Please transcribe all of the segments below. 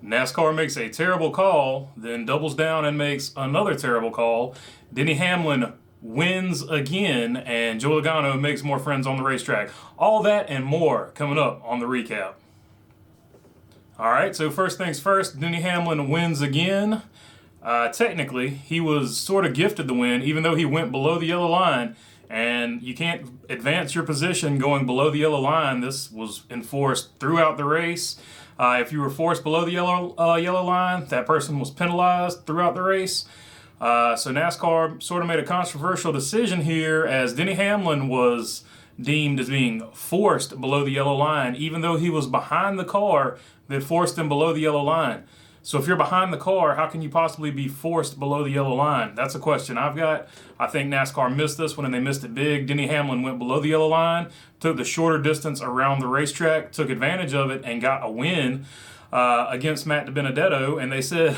NASCAR makes a terrible call, then doubles down and makes another terrible call. Denny Hamlin wins again, and Joey Logano makes more friends on the racetrack. All that and more coming up on the recap. All right, so first things first, Denny Hamlin wins again. Technically, he was sort of gifted the win, even though he went below the yellow line. And you can't advance your position going below the yellow line. This was enforced throughout the race. If you were forced below the yellow line, that person was penalized throughout the race. So NASCAR sort of made a controversial decision here, as Denny Hamlin was deemed as being forced below the yellow line, even though he was behind the car that forced him below the yellow line. So if you're behind the car, how can you possibly be forced below the yellow line? That's a question I've got. I think NASCAR missed this one, and they missed it big. Denny Hamlin went below the yellow line, took the shorter distance around the racetrack, took advantage of it, and got a win against Matt DiBenedetto. And they said,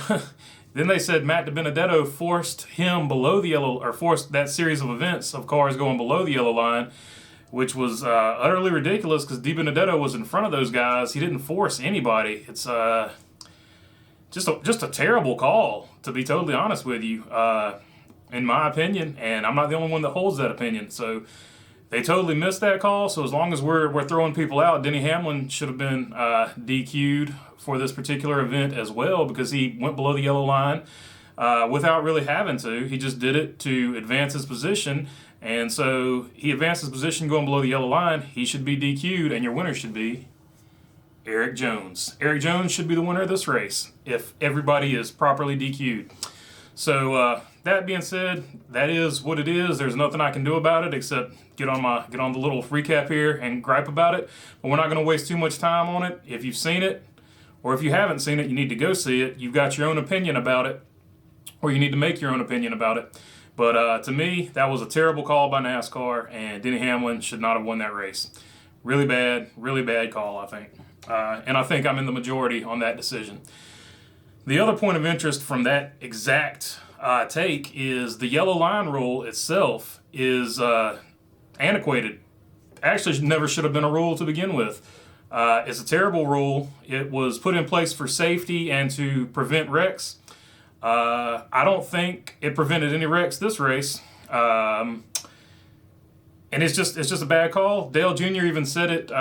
then they said Matt DiBenedetto forced him below the yellow, or forced that series of events of cars going below the yellow line, which was utterly ridiculous because DiBenedetto was in front of those guys. He didn't force anybody. It's just a terrible call, to be totally honest with you, in my opinion, and I'm not the only one that holds that opinion. So they totally missed that call. So as long as we're throwing people out, Denny Hamlin should have been DQ'd for this particular event as well, because he went below the yellow line without really having to. He just did it to advance his position, and so he advanced his position going below the yellow line. He should be DQ'd, and your winner should be Eric Jones. Eric Jones should be the winner of this race if everybody is properly DQ'd. So that being said, that is what it is. There's nothing I can do about it except get on the little recap here and gripe about it. But we're not going to waste too much time on it. If you've seen it, or if you haven't seen it, you need to go see it. You've got your own opinion about it, or you need to make your own opinion about it. But to me, that was a terrible call by NASCAR, and Denny Hamlin should not have won that race. Really bad call, I think. And I think I'm in the majority on that decision. The other point of interest from that exact take is the yellow line rule itself is antiquated. Actually, never should have been a rule to begin with. It's a terrible rule. It was put in place for safety and to prevent wrecks. I don't think it prevented any wrecks this race. And it's just a bad call. Dale Jr. even said it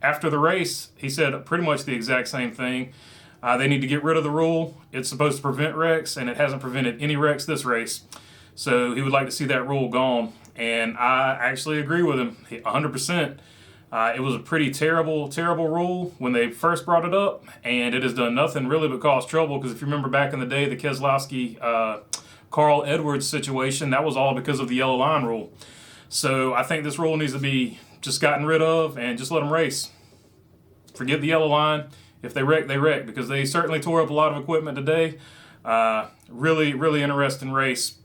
after the race. He said pretty much the exact same thing. They need to get rid of the rule. It's supposed to prevent wrecks, and it hasn't prevented any wrecks this race. So he would like to see that rule gone. And I actually agree with him 100%. It was a pretty terrible rule when they first brought it up, and it has done nothing really but cause trouble, because if you remember back in the day, the Keselowski, Carl Edwards situation, that was all because of the yellow line rule. So I think this rule needs to be just gotten rid of and just let them race. Forget the yellow line. If they wreck, they wreck, because they certainly tore up a lot of equipment today. Really interesting race.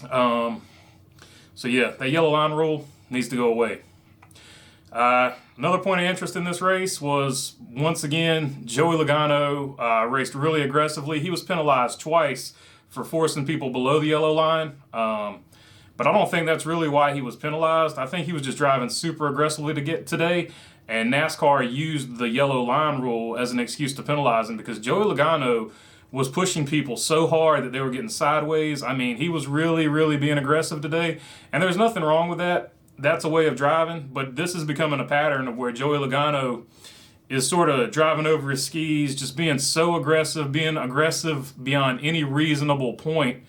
So yeah, that yellow line rule needs to go away. Another point of interest in this race was, once again, Joey Logano raced really aggressively. He was penalized twice for forcing people below the yellow line. But I don't think that's really why he was penalized. I think he was just driving super aggressively to get today, and NASCAR used the yellow line rule as an excuse to penalize him, because Joey Logano was pushing people so hard that they were getting sideways. I mean, he was really being aggressive today, and there's nothing wrong with that. That's a way of driving, but this is becoming a pattern of where Joey Logano is sort of driving over his skis, just being so aggressive, being aggressive beyond any reasonable point.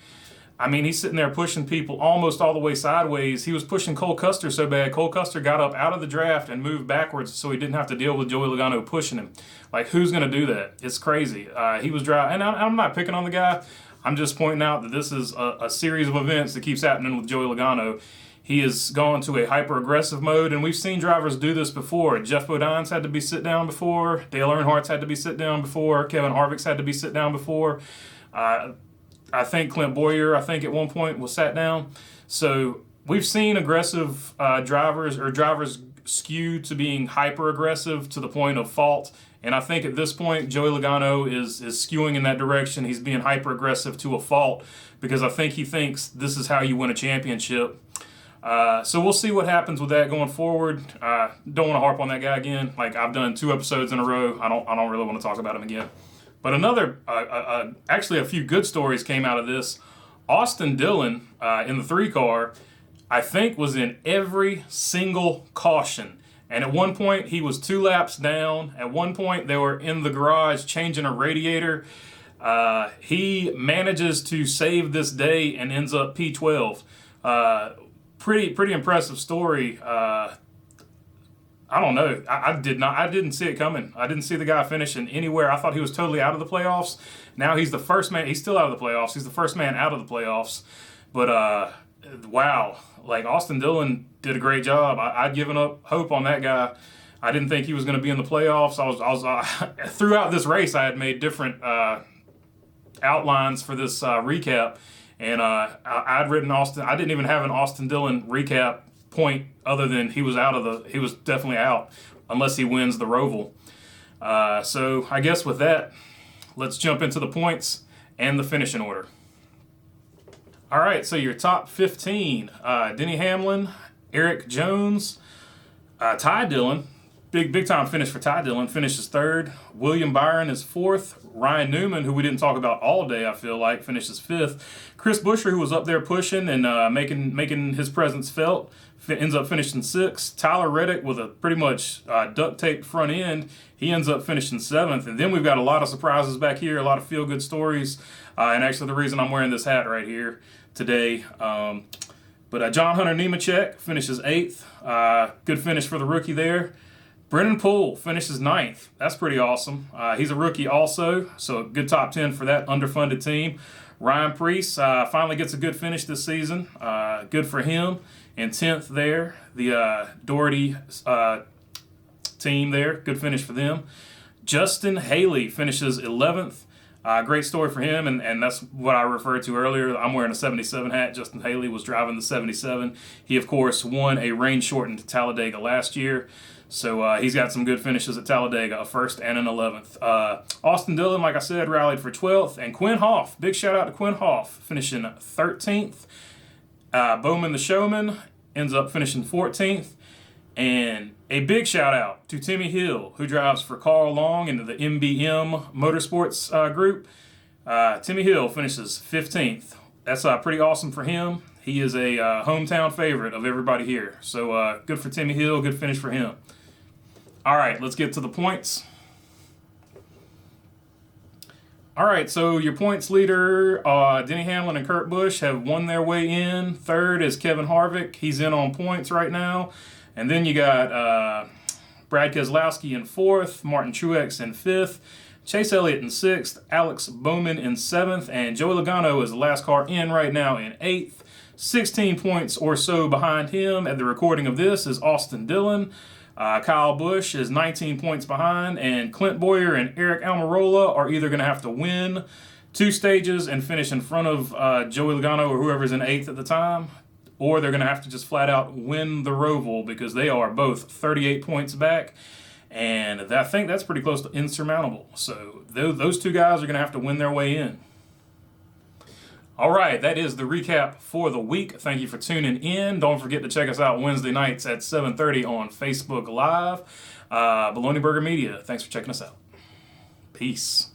I mean, he's sitting there pushing people almost all the way sideways. He was pushing Cole Custer so bad, Cole Custer got up out of the draft and moved backwards so he didn't have to deal with Joey Logano pushing him. Like, who's going to do that? It's crazy. He was driving, and I'm not picking on the guy. I'm just pointing out that this is a series of events that keeps happening with Joey Logano. He has gone to a hyper-aggressive mode, and we've seen drivers do this before. Jeff Bodine's had to be sit down before. Dale Earnhardt's had to be sit down before. Kevin Harvick's had to be sit down before. I think Clint Boyer, at one point, was sat down. So we've seen aggressive drivers skew to being hyper-aggressive to the point of fault. And I think at this point, Joey Logano is skewing in that direction. He's being hyper-aggressive to a fault, because I think he thinks this is how you win a championship. So we'll see what happens with that going forward. Don't want to harp on that guy again. Like I've done 2 episodes in a row. I don't really want to talk about him again. But actually a few good stories came out of this. Austin Dillon in the 3 car, I think, was in every single caution. And at one point, he was 2 laps down. At one point, they were in the garage changing a radiator. He manages to save this day and ends up P12. Pretty impressive story. I don't know. I didn't see it coming. I didn't see the guy finishing anywhere. I thought he was totally out of the playoffs. Now he's the first man. He's still out of the playoffs. He's the first man out of the playoffs. But wow, like Austin Dillon did a great job. I'd given up hope on that guy. I didn't think he was going to be in the playoffs. I was throughout this race, I had made different outlines for this recap, and I'd written Austin. I didn't even have an Austin Dillon recap point other than he was definitely out unless he wins the Roval. So I guess with that, let's jump into the points and the finishing order. All right, so your top 15, Denny Hamlin, Eric Jones, Ty Dillon, big time finish for Ty Dillon, finishes 3rd. William Byron is 4th. Ryan Newman, who we didn't talk about all day, I feel like, finishes 5th. Chris Buescher, who was up there pushing and making his presence felt, ends up finishing 6th. Tyler Reddick with a pretty much duct-taped front end, he ends up finishing 7th. And then we've got a lot of surprises back here, a lot of feel-good stories, and actually the reason I'm wearing this hat right here today. But John Hunter Nemechek finishes 8th. Good finish for the rookie there. Brennan Poole finishes 9th. That's pretty awesome. He's a rookie also, so a good top 10 for that underfunded team. Ryan Preece finally gets a good finish this season. Good for him. And 10th there, the Doherty team there. Good finish for them. Justin Haley finishes 11th. Great story for him, and that's what I referred to earlier. I'm wearing a 77 hat. Justin Haley was driving the 77. He, of course, won a rain-shortened Talladega last year. So he's got some good finishes at Talladega, a 1st and an 11th. Austin Dillon, like I said, rallied for 12th. And Quinn Hoff, big shout out to Quinn Hoff, finishing 13th. Bowman the Showman ends up finishing 14th. And a big shout out to Timmy Hill, who drives for Carl Long into the MBM Motorsports group. Timmy Hill finishes 15th. That's pretty awesome for him. He is a hometown favorite of everybody here. So good for Timmy Hill, good finish for him. All right, let's get to the points. All right, so your points leader, Denny Hamlin and Kurt Busch, have won their way in. 3rd is Kevin Harvick. He's in on points right now. And then you got Brad Keselowski in 4th, Martin Truex in 5th, Chase Elliott in 6th, Alex Bowman in 7th, and Joey Logano is the last car in right now in 8th. 16 points or so behind him at the recording of this is Austin Dillon. Kyle Busch is 19 points behind, and Clint Bowyer and Eric Almirola are either going to have to win 2 stages and finish in front of Joey Logano or whoever's in 8th at the time, or they're going to have to just flat out win the Roval because they are both 38 points back, and I think that's pretty close to insurmountable. So those 2 guys are going to have to win their way in. All right, that is the recap for the week. Thank you for tuning in. Don't forget to check us out Wednesday nights at 7:30 on Facebook Live. Bologna Burger Media, thanks for checking us out. Peace.